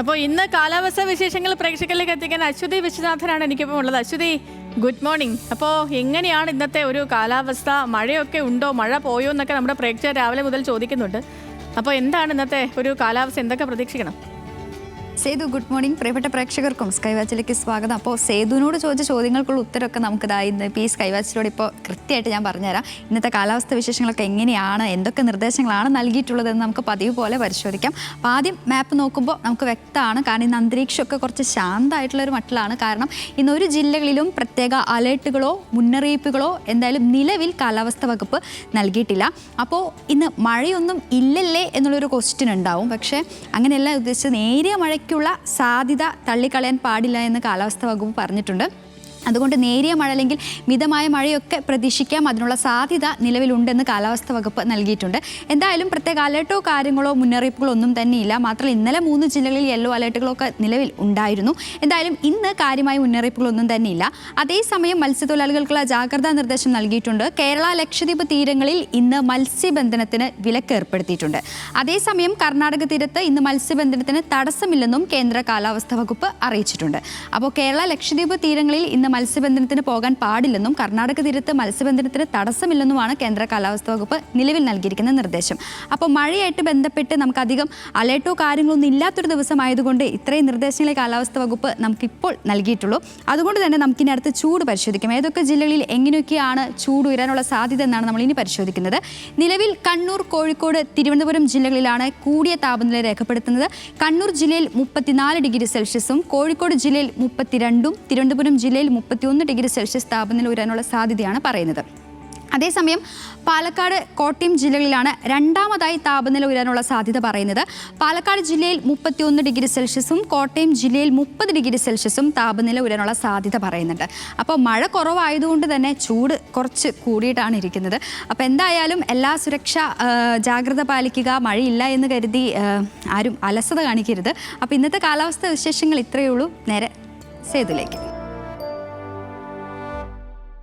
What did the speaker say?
അപ്പോൾ ഇന്ന് കാലാവസ്ഥാ വിശേഷങ്ങൾ പ്രേക്ഷകരിലേക്ക് എത്തിക്കാൻ അശ്വതി വിശ്വനാഥനാണ് എനിക്കിപ്പോൾ ഉള്ളത്. Aswathy, good morning. അപ്പോൾ എങ്ങനെയാണ് ഇന്നത്തെ ഒരു കാലാവസ്ഥ? മഴയൊക്കെ ഉണ്ടോ? മഴ പോയോ എന്നൊക്കെ നമ്മുടെ പ്രേക്ഷകർ രാവിലെ മുതൽ ചോദിക്കുന്നുണ്ട്. അപ്പോൾ എന്താണ് ഇന്നത്തെ ഒരു കാലാവസ്ഥ? എന്തൊക്കെ പ്രതീക്ഷിക്കണം? Sethu, good morning. പ്രിയപ്പെട്ട പ്രേക്ഷകർക്കും സ്കൈ വാച്ചിലേക്ക് സ്വാഗതം. അപ്പോൾ സേതുവിനോട് ചോദിച്ച ചോദ്യങ്ങൾക്കുള്ള ഉത്തരമൊക്കെ ഇന്ന് ഇപ്പോൾ ഈ സ്കൈ വാച്ചിലൂടെ ഇപ്പോൾ കൃത്യമായിട്ട് ഞാൻ പറഞ്ഞുതരാം. ഇന്നത്തെ കാലാവസ്ഥ വിശേഷങ്ങളൊക്കെ എങ്ങനെയാണ്, എന്തൊക്കെ നിർദ്ദേശങ്ങളാണ് നൽകിയിട്ടുള്ളതെന്ന് നമുക്ക് പതിവ് പോലെ പരിശോധിക്കാം. അപ്പോൾ ആദ്യം മാപ്പ് നോക്കുമ്പോൾ നമുക്ക് വ്യക്തമാണ്, കാരണം ഇന്ന് അന്തരീക്ഷമൊക്കെ കുറച്ച് ശാന്തമായിട്ടുള്ളൊരു മട്ടിലാണ്. കാരണം ഇന്ന് ഒരു ജില്ലകളിലും പ്രത്യേക അലേർട്ടുകളോ മുന്നറിയിപ്പുകളോ എന്തായാലും നിലവിൽ കാലാവസ്ഥ വകുപ്പ് നൽകിയിട്ടില്ല. അപ്പോൾ ഇന്ന് മഴയൊന്നും ഇല്ലല്ലേ എന്നുള്ളൊരു ക്വസ്റ്റ്യൻ ഉണ്ടാവും. പക്ഷേ അങ്ങനെയല്ല ഉദ്ദേശിച്ചത്. നേരിയ മഴയ്ക്കുള്ള സാധ്യത തള്ളിക്കളയാൻ പാടില്ല എന്ന് കാലാവസ്ഥാ വകുപ്പ് പറഞ്ഞിട്ടുണ്ട്. അതുകൊണ്ട് നേരിയ മഴ അല്ലെങ്കിൽ മിതമായ മഴയൊക്കെ പ്രതീക്ഷിക്കാം. അതിനുള്ള സാധ്യത നിലവിലുണ്ടെന്ന് കാലാവസ്ഥാ വകുപ്പ് നൽകിയിട്ടുണ്ട്. എന്തായാലും പ്രത്യേക അലേർട്ടോ കാര്യങ്ങളോ മുന്നറിയിപ്പുകളോ ഒന്നും തന്നെയില്ല. മാത്രമല്ല ഇന്നലെ 3 ജില്ലകളിൽ യെല്ലോ അലേർട്ടുകളൊക്കെ നിലവിൽ ഉണ്ടായിരുന്നു. എന്തായാലും ഇന്ന് കാര്യമായ മുന്നറിയിപ്പുകളൊന്നും തന്നെയില്ല. അതേസമയം മത്സ്യത്തൊഴിലാളികൾക്കുള്ള ജാഗ്രതാ നിർദ്ദേശം നൽകിയിട്ടുണ്ട്. കേരള ലക്ഷദ്വീപ് തീരങ്ങളിൽ ഇന്ന് മത്സ്യബന്ധനത്തിന് വിലക്ക് ഏർപ്പെടുത്തിയിട്ടുണ്ട്. അതേസമയം കർണാടക തീരത്ത് ഇന്ന് മത്സ്യബന്ധനത്തിന് തടസ്സമില്ലെന്നും കേന്ദ്ര കാലാവസ്ഥാ വകുപ്പ് അറിയിച്ചിട്ടുണ്ട്. അപ്പോൾ കേരള ലക്ഷദ്വീപ് തീരങ്ങളിൽ ഇന്ന് മത്സ്യബന്ധനത്തിന് പോകാൻ പാടില്ലെന്നും കർണാടക തീരത്ത് മത്സ്യബന്ധനത്തിന് തടസ്സമില്ലെന്നുമാണ് കേന്ദ്ര കാലാവസ്ഥാ വകുപ്പ് നിലവിൽ നൽകിയിരിക്കുന്ന നിർദ്ദേശം. അപ്പോൾ മഴയായിട്ട് ബന്ധപ്പെട്ട് നമുക്കധികം അലേർട്ടോ കാര്യങ്ങളൊന്നും ഇല്ലാത്തൊരു ദിവസമായതുകൊണ്ട് ഇത്രയും നിർദ്ദേശങ്ങളെ കാലാവസ്ഥാ വകുപ്പ് നമുക്കിപ്പോൾ നൽകിയിട്ടുള്ളൂ. അതുകൊണ്ട് തന്നെ നമുക്കിനി അടുത്ത് ചൂട് പരിശോധിക്കാം. ഏതൊക്കെ ജില്ലകളിൽ എങ്ങനെയൊക്കെയാണ് ചൂട് ഉയരാനുള്ള സാധ്യത എന്നാണ് നമ്മൾ ഇനി പരിശോധിക്കുന്നത്. നിലവിൽ കണ്ണൂർ, കോഴിക്കോട്, തിരുവനന്തപുരം ജില്ലകളിലാണ് കൂടിയ താപനില രേഖപ്പെടുത്തുന്നത്. കണ്ണൂർ ജില്ലയിൽ 34 ഡിഗ്രി സെൽഷ്യസും കോഴിക്കോട് ജില്ലയിൽ 32ഉം തിരുവനന്തപുരം ജില്ലയിൽ 31 ഡിഗ്രി സെൽഷ്യസ് താപനില ഉയരാനുള്ള സാധ്യതയാണ് പറയുന്നത്. അതേസമയം പാലക്കാട്, കോട്ടയം ജില്ലകളിലാണ് രണ്ടാമതായി താപനില ഉയരാനുള്ള സാധ്യത പറയുന്നത്. പാലക്കാട് ജില്ലയിൽ 31 ഡിഗ്രി സെൽഷ്യസും കോട്ടയം ജില്ലയിൽ 30 ഡിഗ്രി സെൽഷ്യസും താപനില ഉയരാനുള്ള സാധ്യത പറയുന്നുണ്ട്. അപ്പോൾ മഴ കുറവായതുകൊണ്ട് തന്നെ ചൂട് കുറച്ച് കൂടിയിട്ടാണ് ഇരിക്കുന്നത്. അപ്പോൾ എന്തായാലും എല്ലാ സുരക്ഷാ ജാഗ്രത പാലിക്കുക. മഴയില്ല എന്ന് കരുതി ആരും അലസത കാണിക്കരുത്. അപ്പോൾ ഇന്നത്തെ കാലാവസ്ഥ വിശേഷങ്ങൾ ഇത്രയേ ഉള്ളൂ. നേരെ സേതുലേക്ക്.